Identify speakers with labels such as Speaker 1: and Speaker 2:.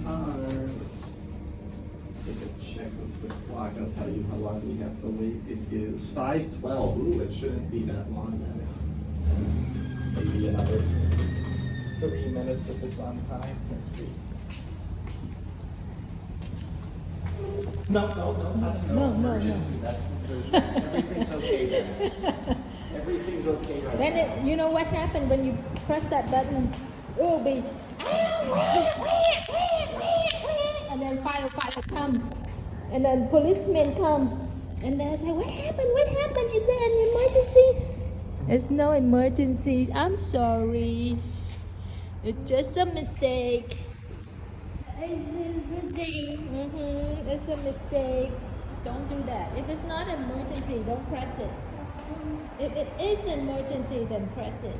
Speaker 1: Let's take a check of the clock. I'll tell you how long we have to wait. It is 5:12. Ooh, it shouldn't be that long then. Maybe another 3 minutes if it's on time. Let's see. No,
Speaker 2: No.
Speaker 1: emergency. Everything's okay then. Everything's okay right
Speaker 2: Then
Speaker 1: now.
Speaker 2: you know what happened when you press that button? It will be, and then firefighter come, and then policemen come, and then I say, what happened? What happened? Is there an emergency? It's no emergency. I'm sorry. It's just a mistake. It's a mistake. Don't do that. If it's not an emergency, don't press it. If it is an emergency, then press it.